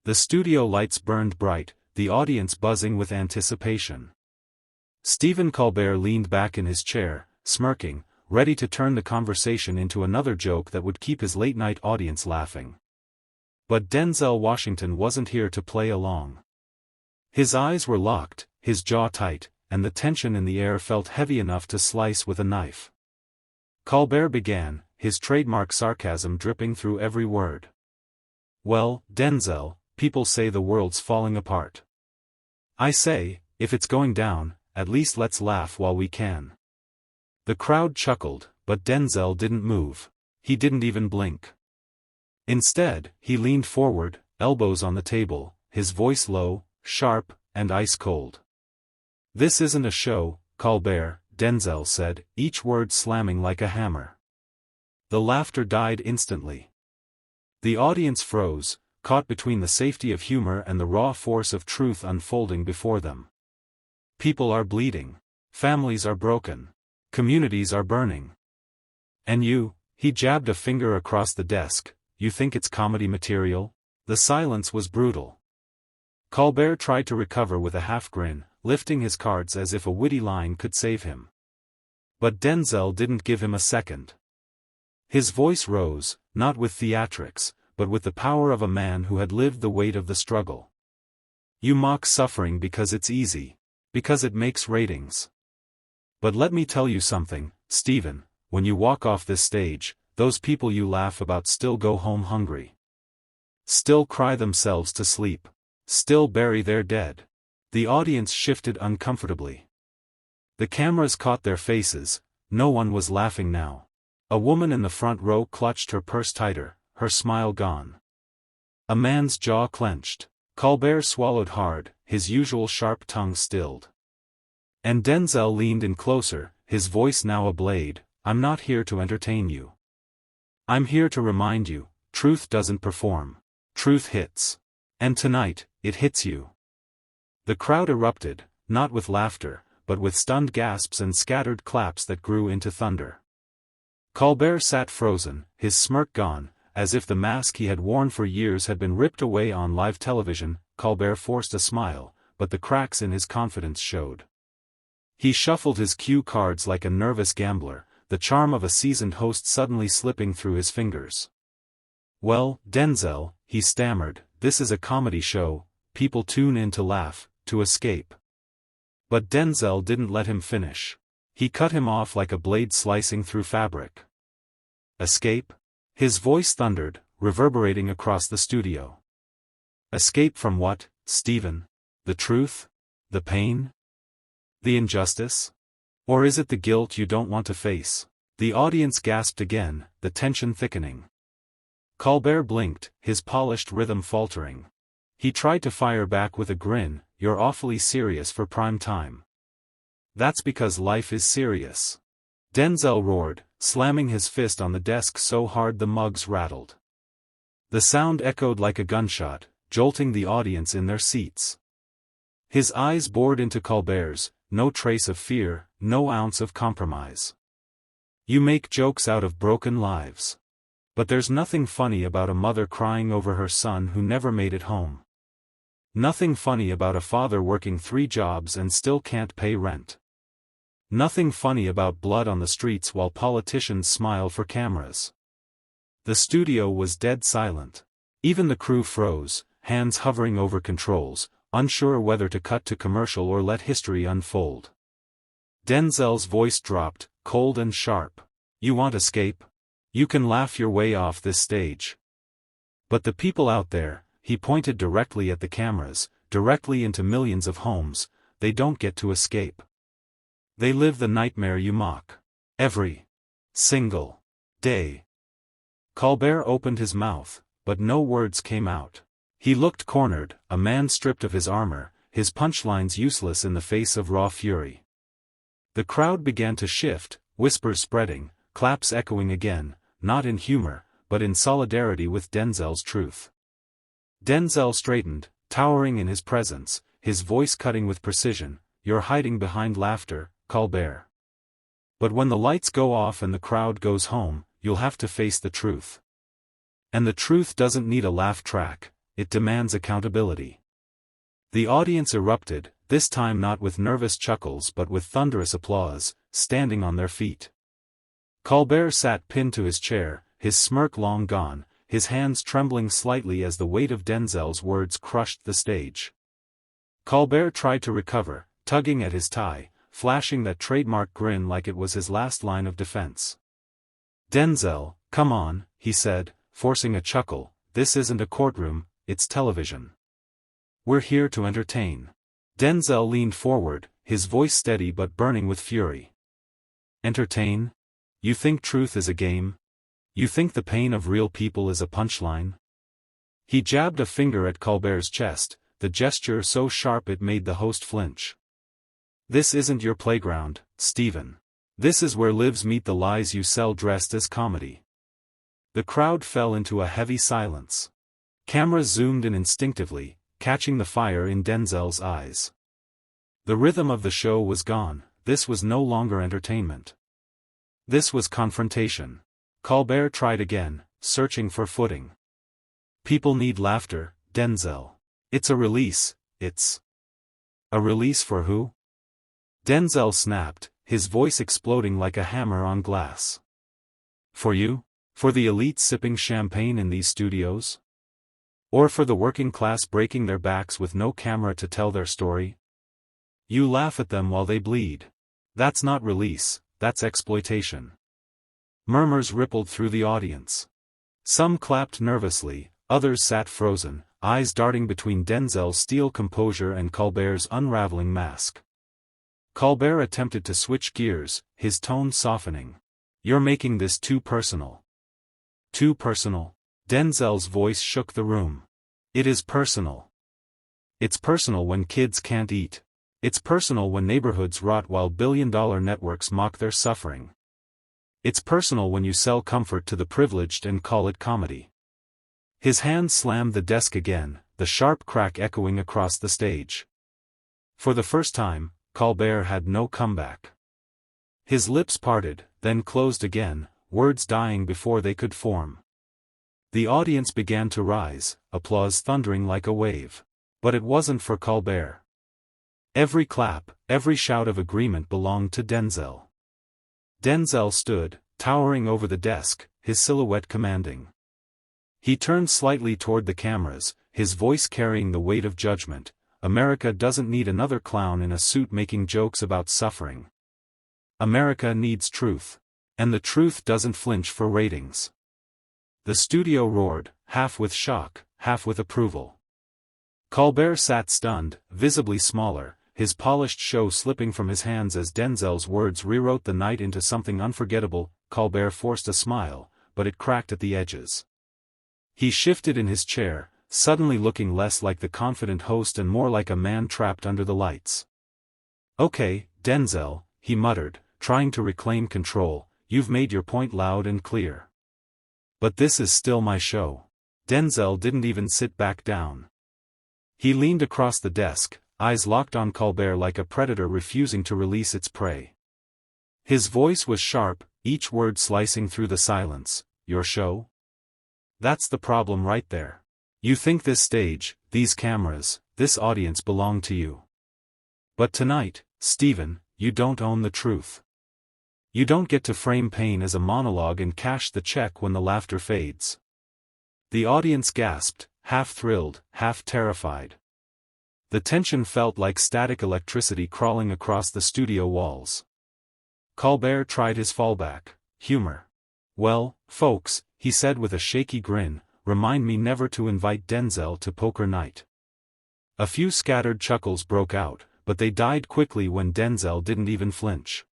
The studio lights burned bright, the audience buzzing with anticipation. Stephen Colbert leaned back in his chair, smirking, ready to turn the conversation into another joke that would keep his late-night audience laughing. But Denzel Washington wasn't here to play along. His eyes were locked, his jaw tight, and the tension in the air felt heavy enough to slice with a knife. Colbert began, his trademark sarcasm dripping through every word. "Well, Denzel, people say the world's falling apart. I say, if it's going down, at least let's laugh while we can." The crowd chuckled, but Denzel didn't move. He didn't even blink. Instead, he leaned forward, elbows on the table, his voice low, sharp, and ice-cold. "This isn't a show, Colbert," Denzel said, each word slamming like a hammer. The laughter died instantly. The audience froze, caught between the safety of humor and the raw force of truth unfolding before them. People are bleeding. Families are broken. Communities are burning. And you, he jabbed a finger across the desk, you think it's comedy material? The silence was brutal. Colbert tried to recover with a half-grin, lifting his cards as if a witty line could save him. But Denzel didn't give him a second. His voice rose, not with theatrics, but with the power of a man who had lived the weight of the struggle. "You mock suffering because it's easy. Because it makes ratings. But let me tell you something, Stephen, when you walk off this stage, those people you laugh about still go home hungry. Still cry themselves to sleep. Still bury their dead." The audience shifted uncomfortably. The cameras caught their faces, no one was laughing now. A woman in the front row clutched her purse tighter, her smile gone. A man's jaw clenched. Colbert swallowed hard, his usual sharp tongue stilled. And Denzel leaned in closer, his voice now a blade, "I'm not here to entertain you. I'm here to remind you, truth doesn't perform. Truth hits. And tonight, it hits you." The crowd erupted, not with laughter, but with stunned gasps and scattered claps that grew into thunder. Colbert sat frozen, his smirk gone, as if the mask he had worn for years had been ripped away on live television. Colbert forced a smile, but the cracks in his confidence showed. He shuffled his cue cards like a nervous gambler, the charm of a seasoned host suddenly slipping through his fingers. "Well, Denzel," he stammered, "this is a comedy show, people tune in to laugh, to escape." But Denzel didn't let him finish. He cut him off like a blade slicing through fabric. "Escape?" His voice thundered, reverberating across the studio. "Escape from what, Stephen? The truth? The pain? The injustice? Or is it the guilt you don't want to face?" The audience gasped again, the tension thickening. Colbert blinked, his polished rhythm faltering. He tried to fire back with a grin, "You're awfully serious for prime time." "That's because life is serious." Denzel roared, slamming his fist on the desk so hard the mugs rattled. The sound echoed like a gunshot, jolting the audience in their seats. His eyes bored into Colbert's, no trace of fear, no ounce of compromise. "You make jokes out of broken lives. But there's nothing funny about a mother crying over her son who never made it home. Nothing funny about a father working 3 jobs and still can't pay rent. Nothing funny about blood on the streets while politicians smile for cameras." The studio was dead silent. Even the crew froze, hands hovering over controls, unsure whether to cut to commercial or let history unfold. Denzel's voice dropped, cold and sharp. "You want escape? You can laugh your way off this stage. But the people out there," he pointed directly at the cameras, directly into millions of homes, "they don't get to escape. They live the nightmare you mock. Every single day." Colbert opened his mouth, but no words came out. He looked cornered, a man stripped of his armor, his punchlines useless in the face of raw fury. The crowd began to shift, whispers spreading, claps echoing again, not in humor, but in solidarity with Denzel's truth. Denzel straightened, towering in his presence, his voice cutting with precision, "You're hiding behind laughter, Colbert. But when the lights go off and the crowd goes home, you'll have to face the truth. And the truth doesn't need a laugh track, it demands accountability. The audience erupted, this time not with nervous chuckles but with thunderous applause, standing on their feet. Colbert sat pinned to his chair, his smirk long gone, his hands trembling slightly as the weight of Denzel's words crushed the stage. Colbert tried to recover, tugging at his tie, flashing that trademark grin like it was his last line of defense. "Denzel, come on," he said, forcing a chuckle, "this isn't a courtroom, it's television. We're here to entertain." Denzel leaned forward, his voice steady but burning with fury. "Entertain? You think truth is a game? You think the pain of real people is a punchline?" He jabbed a finger at Colbert's chest, the gesture so sharp it made the host flinch. "This isn't your playground, Stephen. This is where lives meet the lies you sell dressed as comedy." The crowd fell into a heavy silence. Cameras zoomed in instinctively, catching the fire in Denzel's eyes. The rhythm of the show was gone, this was no longer entertainment. This was confrontation. Colbert tried again, searching for footing. "People need laughter, Denzel. It's a release, it's..." "A release for who?" Denzel snapped, his voice exploding like a hammer on glass. "For you? For the elite sipping champagne in these studios? Or for the working class breaking their backs with no camera to tell their story? You laugh at them while they bleed. That's not release, that's exploitation." Murmurs rippled through the audience. Some clapped nervously, others sat frozen, eyes darting between Denzel's steel composure and Colbert's unraveling mask. Colbert attempted to switch gears, his tone softening. "You're making this too personal." "Too personal?" Denzel's voice shook the room. "It is personal. It's personal when kids can't eat. It's personal when neighborhoods rot while billion-dollar networks mock their suffering. It's personal when you sell comfort to the privileged and call it comedy." His hand slammed the desk again, the sharp crack echoing across the stage. For the first time, Colbert had no comeback. His lips parted, then closed again, words dying before they could form. The audience began to rise, applause thundering like a wave. But it wasn't for Colbert. Every clap, every shout of agreement belonged to Denzel. Denzel stood, towering over the desk, his silhouette commanding. He turned slightly toward the cameras, his voice carrying the weight of judgment. "America doesn't need another clown in a suit making jokes about suffering. America needs truth. And the truth doesn't flinch for ratings." The studio roared, half with shock, half with approval. Colbert sat stunned, visibly smaller, his polished show slipping from his hands as Denzel's words rewrote the night into something unforgettable. Colbert forced a smile, but it cracked at the edges. He shifted in his chair, suddenly looking less like the confident host and more like a man trapped under the lights. "Okay, Denzel," he muttered, trying to reclaim control, "you've made your point loud and clear. But this is still my show." Denzel didn't even sit back down. He leaned across the desk, eyes locked on Colbert like a predator refusing to release its prey. His voice was sharp, each word slicing through the silence. "Your show? That's the problem right there. You think this stage, these cameras, this audience belong to you. But tonight, Stephen, you don't own the truth. You don't get to frame pain as a monologue and cash the check when the laughter fades." The audience gasped, half thrilled, half terrified. The tension felt like static electricity crawling across the studio walls. Colbert tried his fallback, humor. "Well, folks," he said with a shaky grin, "remind me never to invite Denzel to poker night." A few scattered chuckles broke out, but they died quickly when Denzel didn't even flinch.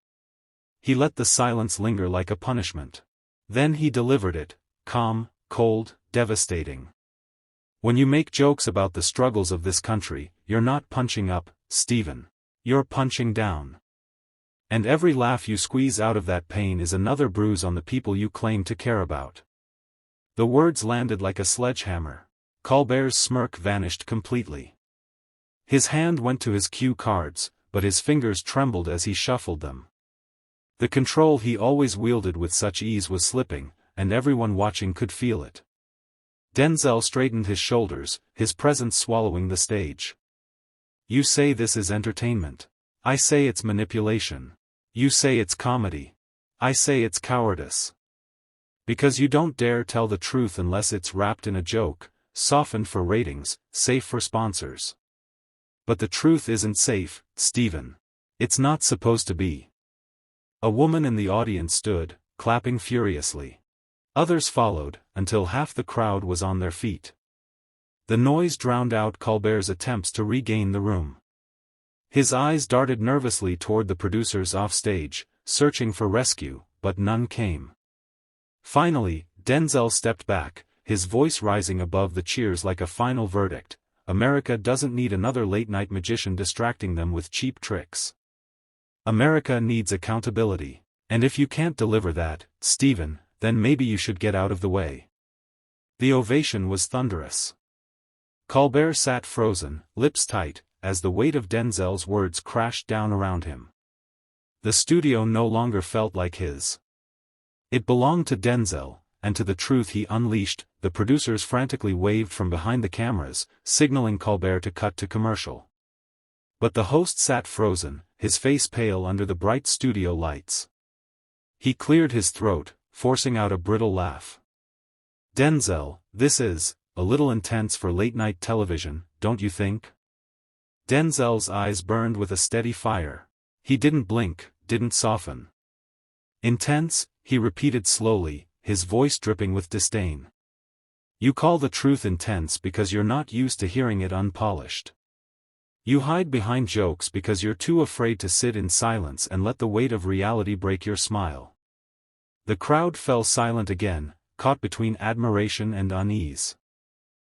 He let the silence linger like a punishment. Then he delivered it, calm, cold, devastating. "When you make jokes about the struggles of this country, you're not punching up, Stephen. You're punching down. And every laugh you squeeze out of that pain is another bruise on the people you claim to care about." The words landed like a sledgehammer. Colbert's smirk vanished completely. His hand went to his cue cards, but his fingers trembled as he shuffled them. The control he always wielded with such ease was slipping, and everyone watching could feel it. Denzel straightened his shoulders, his presence swallowing the stage. You say this is entertainment. I say it's manipulation. You say it's comedy. I say it's cowardice. Because you don't dare tell the truth unless it's wrapped in a joke, softened for ratings, safe for sponsors. But the truth isn't safe, Stephen. It's not supposed to be. A woman in the audience stood, clapping furiously. Others followed, until half the crowd was on their feet. The noise drowned out Colbert's attempts to regain the room. His eyes darted nervously toward the producers offstage, searching for rescue, but none came. Finally, Denzel stepped back, his voice rising above the cheers like a final verdict. America doesn't need another late-night magician distracting them with cheap tricks. America needs accountability. And if you can't deliver that, Stephen, then maybe you should get out of the way. The ovation was thunderous. Colbert sat frozen, lips tight, as the weight of Denzel's words crashed down around him. The studio no longer felt like his. It belonged to Denzel, and to the truth he unleashed. The producers frantically waved from behind the cameras, signaling Colbert to cut to commercial. But the host sat frozen, his face pale under the bright studio lights. He cleared his throat, forcing out a brittle laugh. Denzel, this is a little intense for late-night television, don't you think? Denzel's eyes burned with a steady fire. He didn't blink, didn't soften. Intense, he repeated slowly, his voice dripping with disdain. You call the truth intense because you're not used to hearing it unpolished. You hide behind jokes because you're too afraid to sit in silence and let the weight of reality break your smile. The crowd fell silent again, caught between admiration and unease.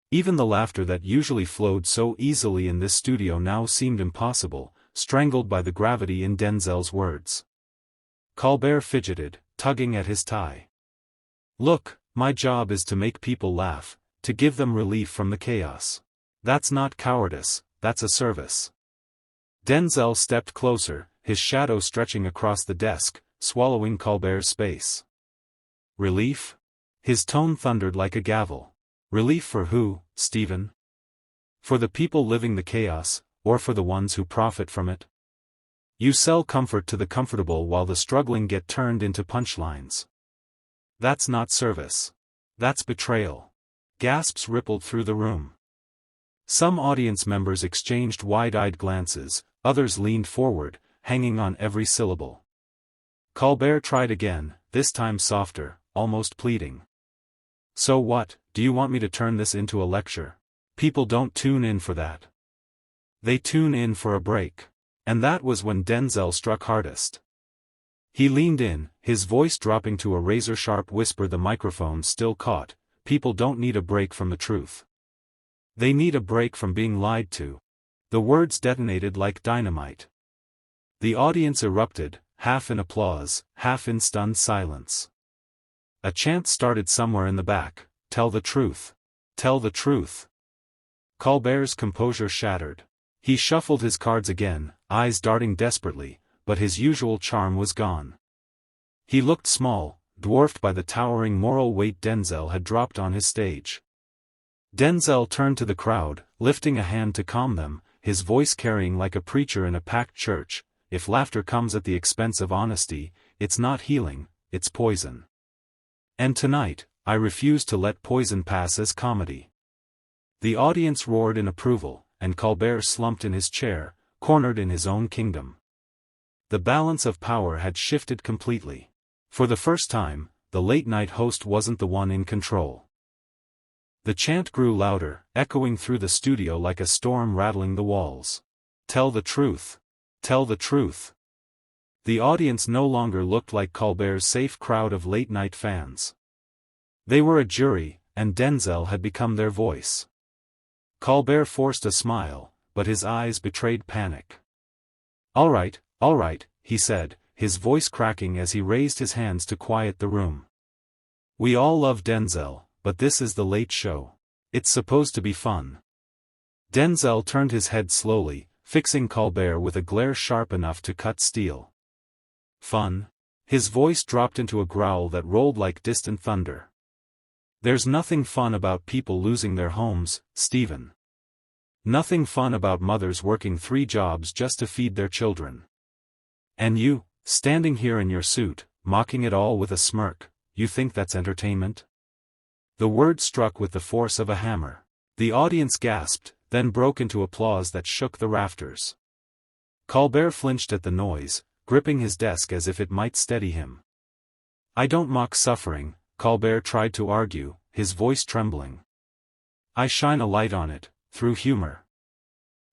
Even the laughter that usually flowed so easily in this studio now seemed impossible, strangled by the gravity in Denzel's words. Colbert fidgeted, tugging at his tie. Look, my job is to make people laugh, to give them relief from the chaos. That's not cowardice, that's a service. Denzel stepped closer, his shadow stretching across the desk, swallowing Colbert's space. Relief? His tone thundered like a gavel. Relief for who, Stephen? For the people living the chaos, or for the ones who profit from it? You sell comfort to the comfortable while the struggling get turned into punchlines. That's not service. That's betrayal. Gasps rippled through the room. Some audience members exchanged wide-eyed glances, others leaned forward, hanging on every syllable. Colbert tried again, this time softer, almost pleading. So what, do you want me to turn this into a lecture? People don't tune in for that. They tune in for a break. And that was when Denzel struck hardest. He leaned in, his voice dropping to a razor-sharp whisper the microphone still caught. People don't need a break from the truth. They need a break from being lied to. The words detonated like dynamite. The audience erupted, half in applause, half in stunned silence. A chant started somewhere in the back, "Tell the truth. Tell the truth." Colbert's composure shattered. He shuffled his cards again, eyes darting desperately, but his usual charm was gone. He looked small, dwarfed by the towering moral weight Denzel had dropped on his stage. Denzel turned to the crowd, lifting a hand to calm them, his voice carrying like a preacher in a packed church. If laughter comes at the expense of honesty, it's not healing, it's poison. And tonight, I refuse to let poison pass as comedy. The audience roared in approval, and Colbert slumped in his chair, cornered in his own kingdom. The balance of power had shifted completely. For the first time, the late-night host wasn't the one in control. The chant grew louder, echoing through the studio like a storm rattling the walls. Tell the truth. Tell the truth. The audience no longer looked like Colbert's safe crowd of late-night fans. They were a jury, and Denzel had become their voice. Colbert forced a smile, but his eyes betrayed panic. All right, he said, his voice cracking as he raised his hands to quiet the room. We all love Denzel, but this is the late show. It's supposed to be fun. Denzel turned his head slowly, fixing Colbert with a glare sharp enough to cut steel. Fun? His voice dropped into a growl that rolled like distant thunder. There's nothing fun about people losing their homes, Stephen. Nothing fun about mothers working 3 jobs just to feed their children. And you, standing here in your suit, mocking it all with a smirk, you think that's entertainment? The word struck with the force of a hammer. The audience gasped, then broke into applause that shook the rafters. Colbert flinched at the noise, gripping his desk as if it might steady him. I don't mock suffering, Colbert tried to argue, his voice trembling. I shine a light on it, through humor.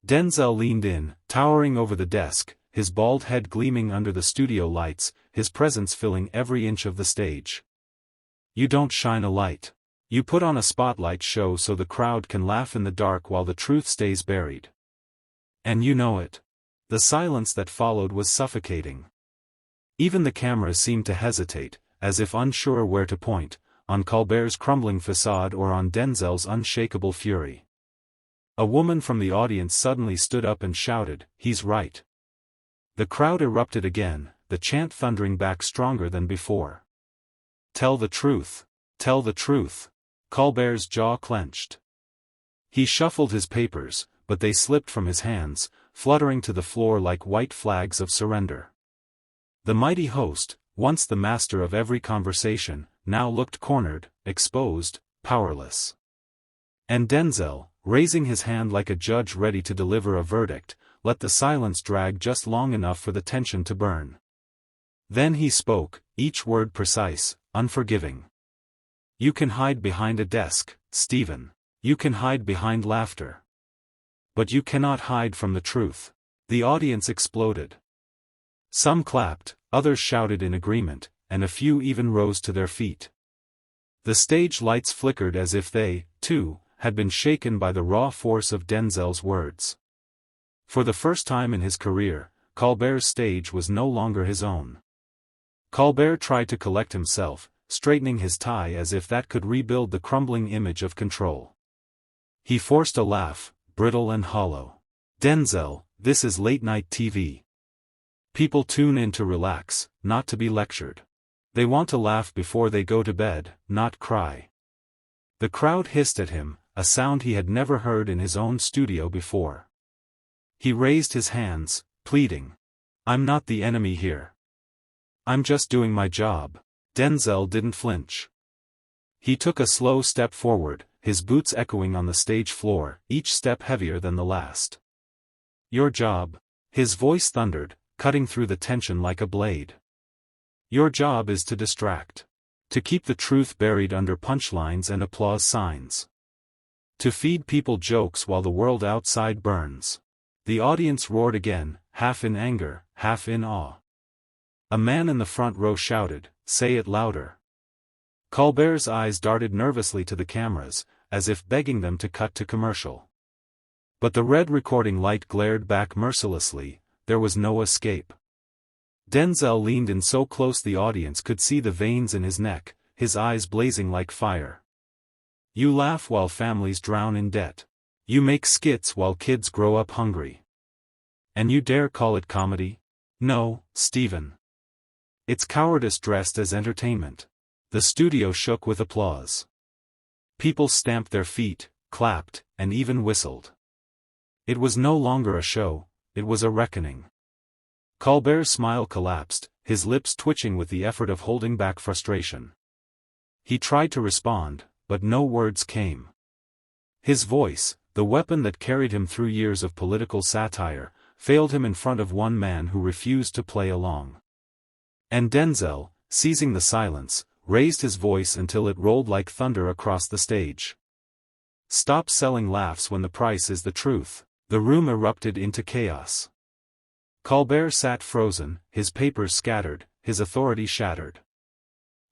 Denzel leaned in, towering over the desk, his bald head gleaming under the studio lights, his presence filling every inch of the stage. You don't shine a light. You put on a spotlight show so the crowd can laugh in the dark while the truth stays buried. And you know it. The silence that followed was suffocating. Even the cameras seemed to hesitate, as if unsure where to point, on Colbert's crumbling facade or on Denzel's unshakable fury. A woman from the audience suddenly stood up and shouted, "He's right." The crowd erupted again, the chant thundering back stronger than before. Tell the truth. Tell the truth. Colbert's jaw clenched. He shuffled his papers, but they slipped from his hands, fluttering to the floor like white flags of surrender. The mighty host, once the master of every conversation, now looked cornered, exposed, powerless. And Denzel, raising his hand like a judge ready to deliver a verdict, let the silence drag just long enough for the tension to burn. Then he spoke, each word precise, unforgiving. You can hide behind a desk, Stephen. You can hide behind laughter. But you cannot hide from the truth. The audience exploded. Some clapped, others shouted in agreement, and a few even rose to their feet. The stage lights flickered as if they, too, had been shaken by the raw force of Denzel's words. For the first time in his career, Colbert's stage was no longer his own. Colbert tried to collect himself, straightening his tie as if that could rebuild the crumbling image of control. He forced a laugh, brittle and hollow. Denzel, this is late-night TV. People tune in to relax, not to be lectured. They want to laugh before they go to bed, not cry. The crowd hissed at him, a sound he had never heard in his own studio before. He raised his hands, pleading. I'm not the enemy here. I'm just doing my job. Denzel didn't flinch. He took a slow step forward, his boots echoing on the stage floor, each step heavier than the last. Your job. His voice thundered, cutting through the tension like a blade. Your job is to distract. To keep the truth buried under punchlines and applause signs. To feed people jokes while the world outside burns. The audience roared again, half in anger, half in awe. A man in the front row shouted, "Say it louder." Colbert's eyes darted nervously to the cameras, as if begging them to cut to commercial. But the red recording light glared back mercilessly, there was no escape. Denzel leaned in so close the audience could see the veins in his neck, his eyes blazing like fire. You laugh while families drown in debt. You make skits while kids grow up hungry. And you dare call it comedy? No, Stephen. It's cowardice dressed as entertainment. The studio shook with applause. People stamped their feet, clapped, and even whistled. It was no longer a show, it was a reckoning. Colbert's smile collapsed, his lips twitching with the effort of holding back frustration. He tried to respond, but no words came. His voice, the weapon that carried him through years of political satire, failed him in front of one man who refused to play along. And Denzel, seizing the silence, raised his voice until it rolled like thunder across the stage. Stop selling laughs when the price is the truth. The room erupted into chaos. Colbert sat frozen, his papers scattered, his authority shattered.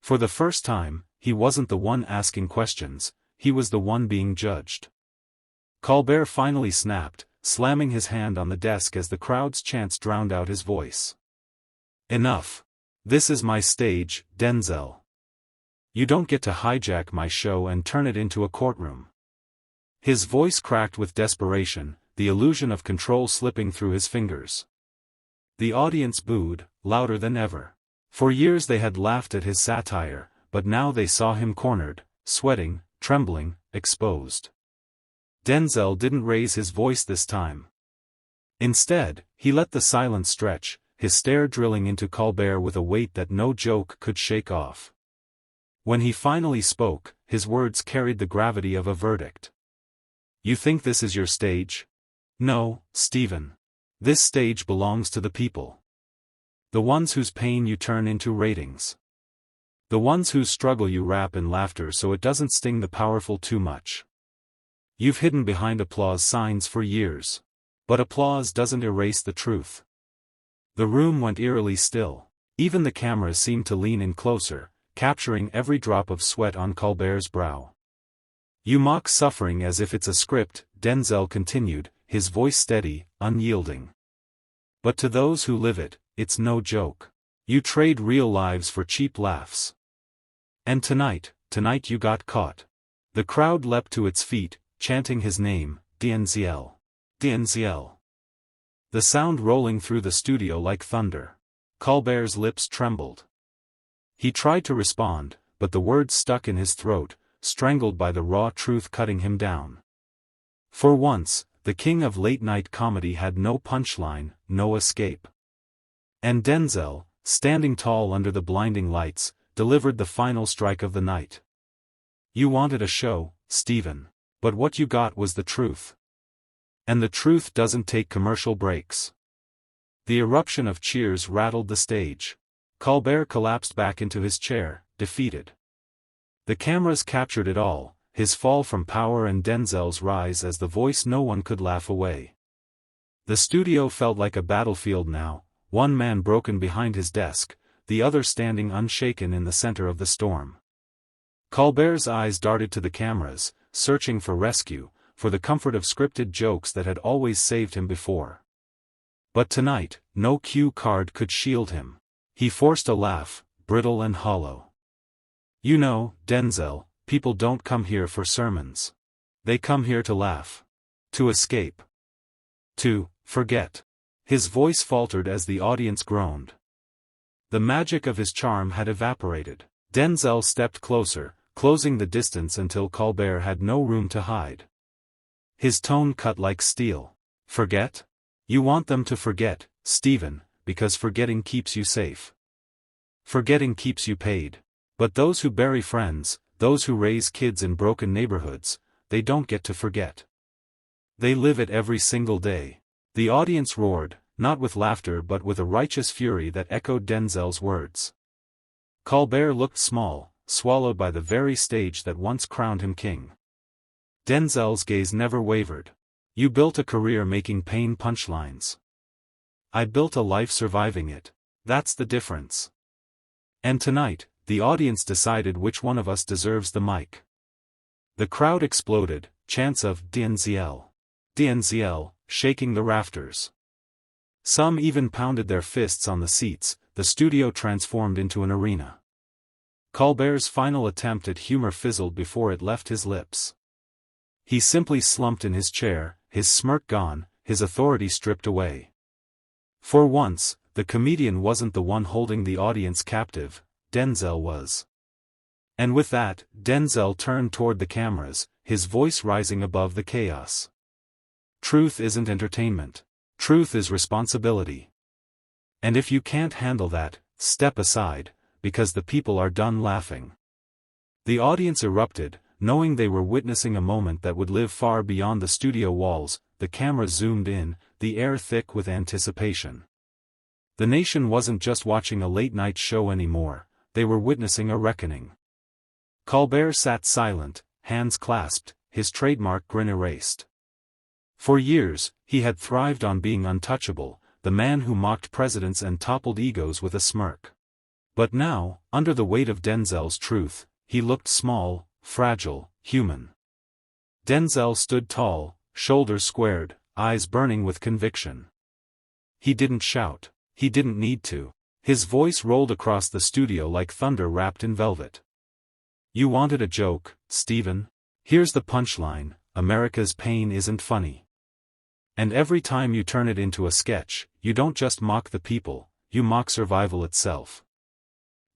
For the first time, he wasn't the one asking questions, he was the one being judged. Colbert finally snapped, slamming his hand on the desk as the crowd's chants drowned out his voice. Enough. This is my stage, Denzel. You don't get to hijack my show and turn it into a courtroom. His voice cracked with desperation, the illusion of control slipping through his fingers. The audience booed, louder than ever. For years they had laughed at his satire, but now they saw him cornered, sweating, trembling, exposed. Denzel didn't raise his voice this time. Instead, he let the silence stretch, his stare drilling into Colbert with a weight that no joke could shake off. When he finally spoke, his words carried the gravity of a verdict. "You think this is your stage? No, Stephen. This stage belongs to the people. The ones whose pain you turn into ratings. The ones whose struggle you wrap in laughter so it doesn't sting the powerful too much. You've hidden behind applause signs for years. But applause doesn't erase the truth." The room went eerily still. Even the cameras seemed to lean in closer, capturing every drop of sweat on Colbert's brow. "You mock suffering as if it's a script," Denzel continued, his voice steady, unyielding. "But to those who live it, it's no joke. You trade real lives for cheap laughs. And tonight you got caught." The crowd leapt to its feet, chanting his name, Denzel. Denzel. The sound rolling through the studio like thunder. Colbert's lips trembled. He tried to respond, but the words stuck in his throat, strangled by the raw truth cutting him down. For once, the king of late-night comedy had no punchline, no escape. And Denzel, standing tall under the blinding lights, delivered the final strike of the night. "You wanted a show, Stephen. But what you got was the truth. And the truth doesn't take commercial breaks." The eruption of cheers rattled the stage. Colbert collapsed back into his chair, defeated. The cameras captured it all, his fall from power and Denzel's rise as the voice no one could laugh away. The studio felt like a battlefield now, one man broken behind his desk, the other standing unshaken in the center of the storm. Colbert's eyes darted to the cameras, searching for rescue, for the comfort of scripted jokes that had always saved him before. But tonight, no cue card could shield him. He forced a laugh, brittle and hollow. "You know, Denzel, people don't come here for sermons. They come here to laugh. To escape. To forget." His voice faltered as the audience groaned. The magic of his charm had evaporated. Denzel stepped closer, closing the distance until Colbert had no room to hide. His tone cut like steel. "Forget? You want them to forget, Stephen, because forgetting keeps you safe. Forgetting keeps you paid. But those who bury friends, those who raise kids in broken neighborhoods, they don't get to forget. They live it every single day." The audience roared, not with laughter but with a righteous fury that echoed Denzel's words. Colbert looked small, swallowed by the very stage that once crowned him king. Denzel's gaze never wavered. "You built a career making pain punchlines. I built a life surviving it. That's the difference. And tonight, the audience decided which one of us deserves the mic." The crowd exploded, chants of "Denzel. Denzel," shaking the rafters. Some even pounded their fists on the seats. The studio transformed into an arena. Colbert's final attempt at humor fizzled before it left his lips. He simply slumped in his chair, his smirk gone, his authority stripped away. For once, the comedian wasn't the one holding the audience captive, Denzel was. And with that, Denzel turned toward the cameras, his voice rising above the chaos. "Truth isn't entertainment. Truth is responsibility. And if you can't handle that, step aside, because the people are done laughing." The audience erupted, knowing they were witnessing a moment that would live far beyond the studio walls. The camera zoomed in, the air thick with anticipation. The nation wasn't just watching a late-night show anymore, they were witnessing a reckoning. Colbert sat silent, hands clasped, his trademark grin erased. For years, he had thrived on being untouchable, the man who mocked presidents and toppled egos with a smirk. But now, under the weight of Denzel's truth, he looked small, fragile, human. Denzel stood tall, shoulders squared, eyes burning with conviction. He didn't shout. He didn't need to. His voice rolled across the studio like thunder wrapped in velvet. "You wanted a joke, Stephen? Here's the punchline: America's pain isn't funny. And every time you turn it into a sketch, you don't just mock the people, you mock survival itself."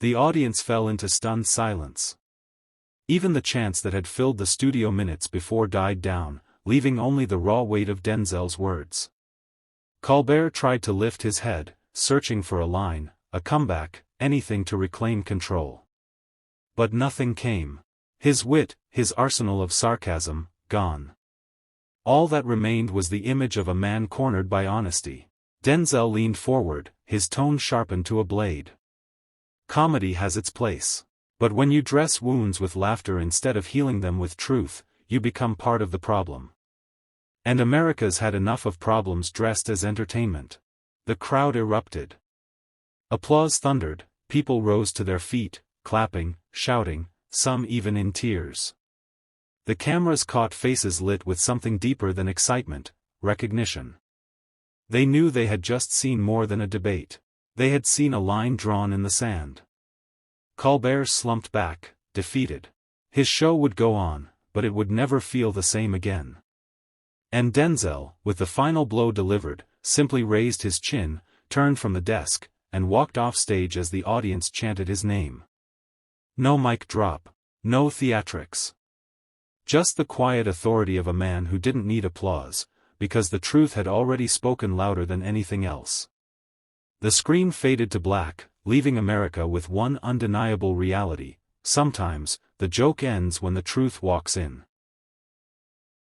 The audience fell into stunned silence. Even the chants that had filled the studio minutes before died down, leaving only the raw weight of Denzel's words. Colbert tried to lift his head, searching for a line, a comeback, anything to reclaim control. But nothing came. His wit, his arsenal of sarcasm, gone. All that remained was the image of a man cornered by honesty. Denzel leaned forward, his tone sharpened to a blade. Comedy has its place. But when you dress wounds with laughter instead of healing them with truth, you become part of the problem. And America's had enough of problems dressed as entertainment. The crowd erupted. Applause thundered, people rose to their feet, clapping, shouting, some even in tears. The cameras caught faces lit with something deeper than excitement, recognition. They knew they had just seen more than a debate. They had seen a line drawn in the sand. Colbert slumped back, defeated. His show would go on, but it would never feel the same again. And Denzel, with the final blow delivered, simply raised his chin, turned from the desk, and walked off stage as the audience chanted his name. No mic drop. No theatrics. Just the quiet authority of a man who didn't need applause, because the truth had already spoken louder than anything else. The screen faded to black, leaving America with one undeniable reality: sometimes, the joke ends when the truth walks in.